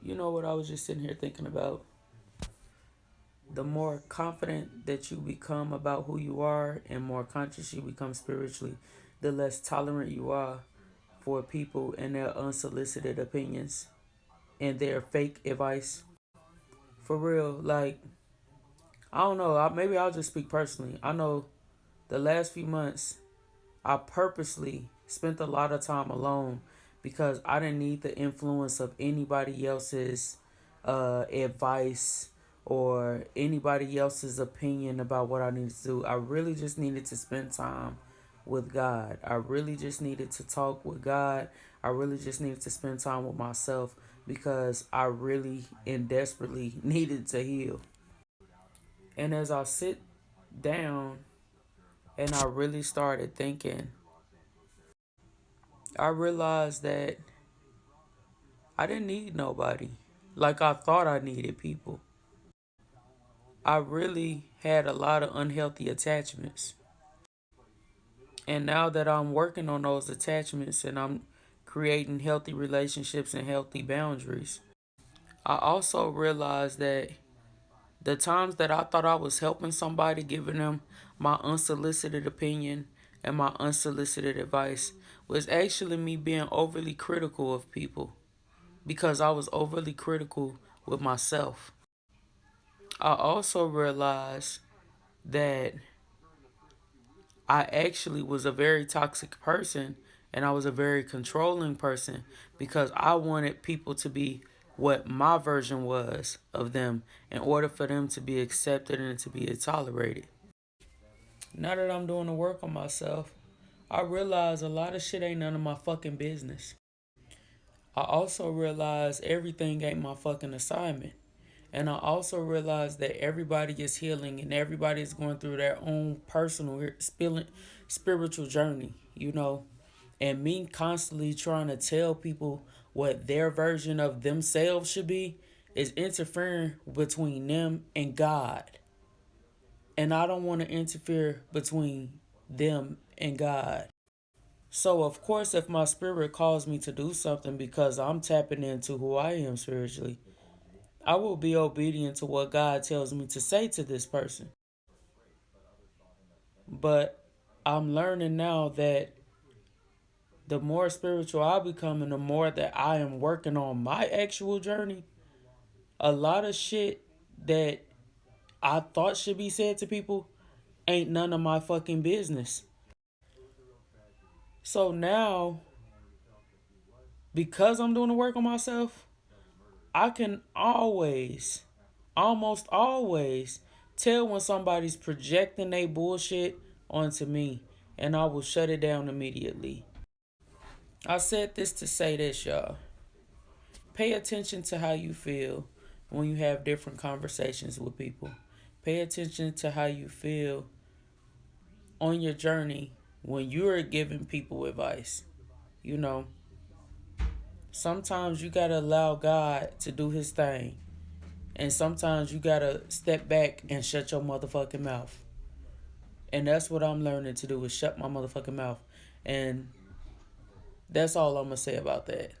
You know what I was just sitting here thinking about? The more confident that you become about who you are and more conscious you become spiritually, the less tolerant you are for people and their unsolicited opinions and their fake advice. For real, like, I don't know, maybe I'll just speak personally. I know the last few months, I purposely spent a lot of time alone because I didn't need the influence of anybody else's advice or anybody else's opinion about what I needed to do. I really just needed to spend time with God. I really just needed to talk with God. I really just needed to spend time with myself because I really and desperately needed to heal. And as I sit down and I really started thinking, I realized that I didn't need nobody like I thought I needed people. I really had a lot of unhealthy attachments. And now that I'm working on those attachments and I'm creating healthy relationships and healthy boundaries, I also realized that the times that I thought I was helping somebody, giving them my unsolicited opinion and my unsolicited advice, was actually me being overly critical of people because I was overly critical with myself. I also realized that I actually was a very toxic person and I was a very controlling person because I wanted people to be what my version was of them in order for them to be accepted and to be tolerated. Now that I'm doing the work on myself, I realize a lot of shit ain't none of my fucking business. I also realize everything ain't my fucking assignment. And I also realize that everybody is healing and everybody is going through their own personal spiritual journey, you know. And me constantly trying to tell people what their version of themselves should be is interfering between them and God. And I don't want to interfere between them and God. So, of course, if my spirit calls me to do something because I'm tapping into who I am spiritually, I will be obedient to what God tells me to say to this person. But I'm learning now that the more spiritual I become and the more that I am working on my actual journey, a lot of shit that I thought should be said to people ain't none of my fucking business. So now, because I'm doing the work on myself, I can almost always, tell when somebody's projecting their bullshit onto me, and I will shut it down immediately. I said this to say this, y'all. Pay attention to how you feel when you have different conversations with people. Pay attention to how you feel on your journey when you're giving people advice. You know, sometimes you gotta allow God to do his thing. And sometimes you gotta step back and shut your motherfucking mouth. And that's what I'm learning to do is shut my motherfucking mouth. And that's all I'm gonna say about that.